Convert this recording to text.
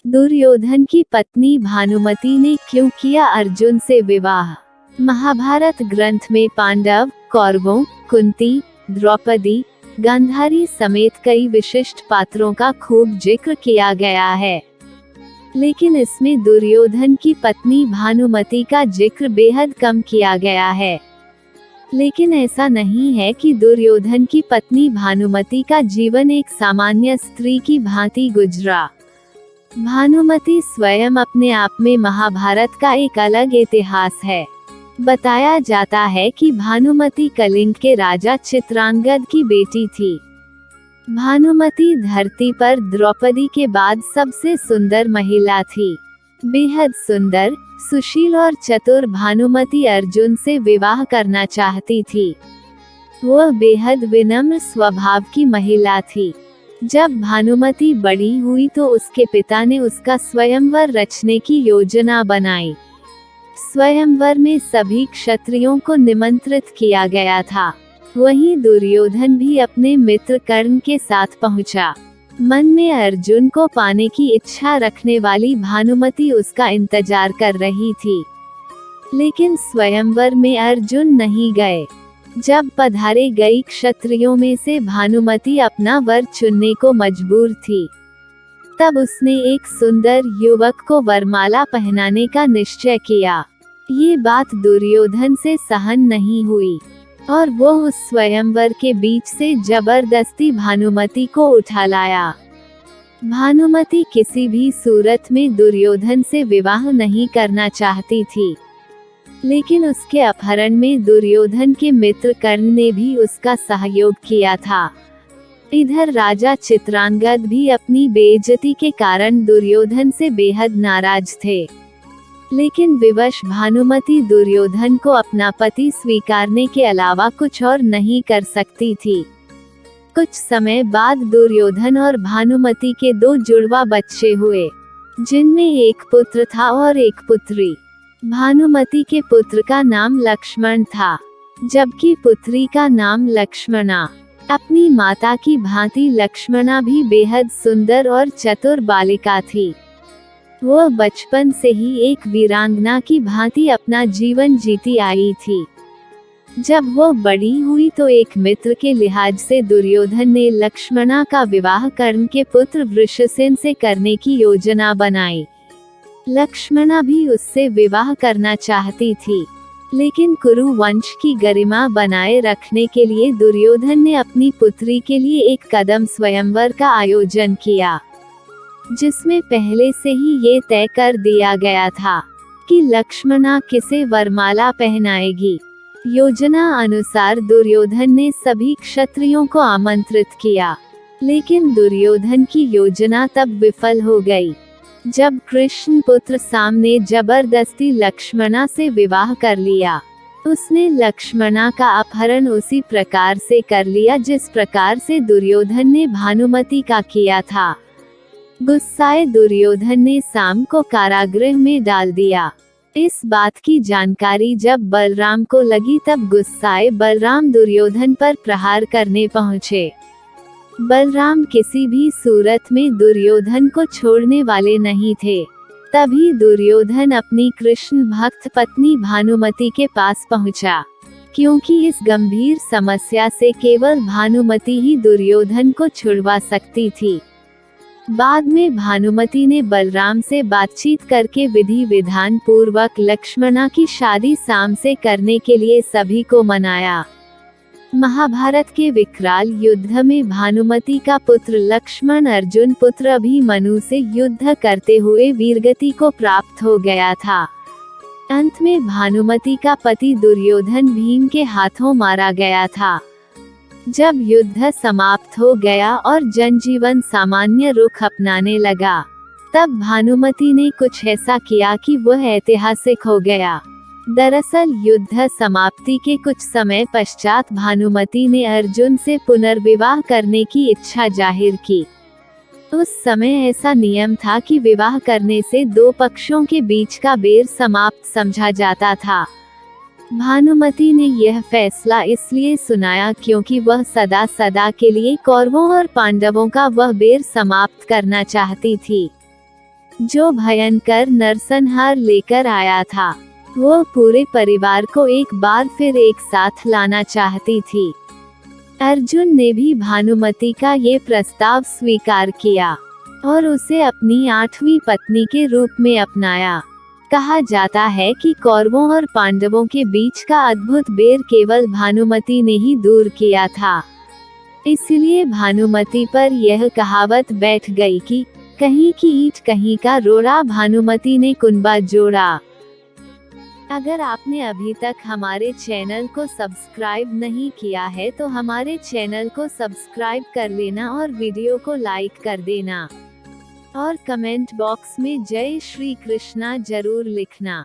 दुर्योधन की पत्नी भानुमति ने क्यों किया अर्जुन से विवाह। महाभारत ग्रंथ में पांडव, कौरवों, कुंती, द्रौपदी, गांधारी समेत कई विशिष्ट पात्रों का खूब जिक्र किया गया है, लेकिन इसमें दुर्योधन की पत्नी भानुमति का जिक्र बेहद कम किया गया है। लेकिन ऐसा नहीं है कि दुर्योधन की पत्नी भानुमति का जीवन एक सामान्य स्त्री की भांति गुजरा। भानुमति स्वयं अपने आप में महाभारत का एक अलग इतिहास है। बताया जाता है कि भानुमति कलिंग के राजा चित्रांगद की बेटी थी। भानुमति धरती पर द्रौपदी के बाद सबसे सुंदर महिला थी। बेहद सुंदर, सुशील और चतुर भानुमति अर्जुन से विवाह करना चाहती थी। वह बेहद विनम्र स्वभाव की महिला थी। जब भानुमति बड़ी हुई तो उसके पिता ने उसका स्वयंवर रचने की योजना बनाई। स्वयंवर में सभी क्षत्रियों को निमंत्रित किया गया था। वहीं दुर्योधन भी अपने मित्र कर्ण के साथ पहुंचा। मन में अर्जुन को पाने की इच्छा रखने वाली भानुमति उसका इंतजार कर रही थी, लेकिन स्वयंवर में अर्जुन नहीं गए। जब पधारे गई क्षत्रियों में से भानुमति अपना वर चुनने को मजबूर थी। तब उसने एक सुंदर युवक को वरमाला पहनाने का निश्चय किया। ये बात दुर्योधन से सहन नहीं हुई और वो उस स्वयंवर के बीच से जबरदस्ती भानुमति को उठा लाया। भानुमति किसी भी सूरत में दुर्योधन से विवाह नहीं करना चाहती थी, लेकिन उसके अपहरण में दुर्योधन के मित्र कर्ण ने भी उसका सहयोग किया था। इधर राजा चित्रांगद भी अपनी बेइज्जती के कारण दुर्योधन से बेहद नाराज थे, लेकिन विवश भानुमति दुर्योधन को अपना पति स्वीकारने के अलावा कुछ और नहीं कर सकती थी। कुछ समय बाद दुर्योधन और भानुमति के 2 जुड़वा बच्चे हुए, जिनमें एक पुत्र था और एक पुत्री। भानुमति के पुत्र का नाम लक्ष्मण था, जबकि पुत्री का नाम लक्ष्मणा। अपनी माता की भांति लक्ष्मणा भी बेहद सुंदर और चतुर बालिका थी। वह बचपन से ही एक वीरांगना की भांति अपना जीवन जीती आई थी। जब वो बड़ी हुई तो एक मित्र के लिहाज से दुर्योधन ने लक्ष्मणा का विवाह कर्ण के पुत्र वृषसेन से करने की योजना बनाई। लक्ष्मणा भी उससे विवाह करना चाहती थी, लेकिन कुरु वंश की गरिमा बनाए रखने के लिए दुर्योधन ने अपनी पुत्री के लिए एक कदम स्वयंवर का आयोजन किया, जिसमें पहले से ही ये तय कर दिया गया था कि लक्ष्मणा किसे वरमाला पहनाएगी। योजना अनुसार दुर्योधन ने सभी क्षत्रियों को आमंत्रित किया, लेकिन दुर्योधन की योजना तब विफल हो गई जब कृष्ण पुत्र साम ने जबरदस्ती लक्ष्मणा से विवाह कर लिया। उसने लक्ष्मणा का अपहरण उसी प्रकार से कर लिया जिस प्रकार से दुर्योधन ने भानुमति का किया था। गुस्साए दुर्योधन ने साम को कारागृह में डाल दिया। इस बात की जानकारी जब बलराम को लगी तब गुस्साए बलराम दुर्योधन पर प्रहार करने पहुंचे। बलराम किसी भी सूरत में दुर्योधन को छोड़ने वाले नहीं थे। तभी दुर्योधन अपनी कृष्ण भक्त पत्नी भानुमति के पास पहुंचा, क्योंकि इस गंभीर समस्या से केवल भानुमति ही दुर्योधन को छुड़वा सकती थी। बाद में भानुमति ने बलराम से बातचीत करके विधि विधान पूर्वक लक्ष्मणा की शादी साम से करने के लिए सभी को मनाया। महाभारत के विकराल युद्ध में भानुमति का पुत्र लक्ष्मण अर्जुन पुत्र अभिमन्यु से युद्ध करते हुए वीरगति को प्राप्त हो गया था। अंत में भानुमति का पति दुर्योधन भीम के हाथों मारा गया था। जब युद्ध समाप्त हो गया और जनजीवन सामान्य रुख अपनाने लगा, तब भानुमति ने कुछ ऐसा किया कि वह ऐतिहासिक हो गया। दरअसल युद्ध समाप्ति के कुछ समय पश्चात भानुमति ने अर्जुन से पुनर्विवाह करने की इच्छा जाहिर की। उस समय ऐसा नियम था कि विवाह करने से 2 पक्षों के बीच का बैर समाप्त समझा जाता था। भानुमति ने यह फैसला इसलिए सुनाया क्योंकि वह सदा सदा के लिए कौरवों और पांडवों का वह बैर समाप्त करना चाहती थी। जो भयंकर नरसंहार लेकर आया था। वो पूरे परिवार को एक बार फिर एक साथ लाना चाहती थी। अर्जुन ने भी भानुमति का ये प्रस्ताव स्वीकार किया और उसे अपनी 8वीं पत्नी के रूप में अपनाया। कहा जाता है कि कौरवों और पांडवों के बीच का अद्भुत बैर केवल भानुमति ने ही दूर किया था। इसलिए भानुमति पर यह कहावत बैठ गई कि कहीं की ईंट कहीं का रोड़ा, भानुमति ने कुनबा जोड़ा। अगर आपने अभी तक हमारे चैनल को सब्सक्राइब नहीं किया है तो हमारे चैनल को सब्सक्राइब कर लेना और वीडियो को लाइक कर देना और कमेंट बॉक्स में जय श्री कृष्णा जरूर लिखना।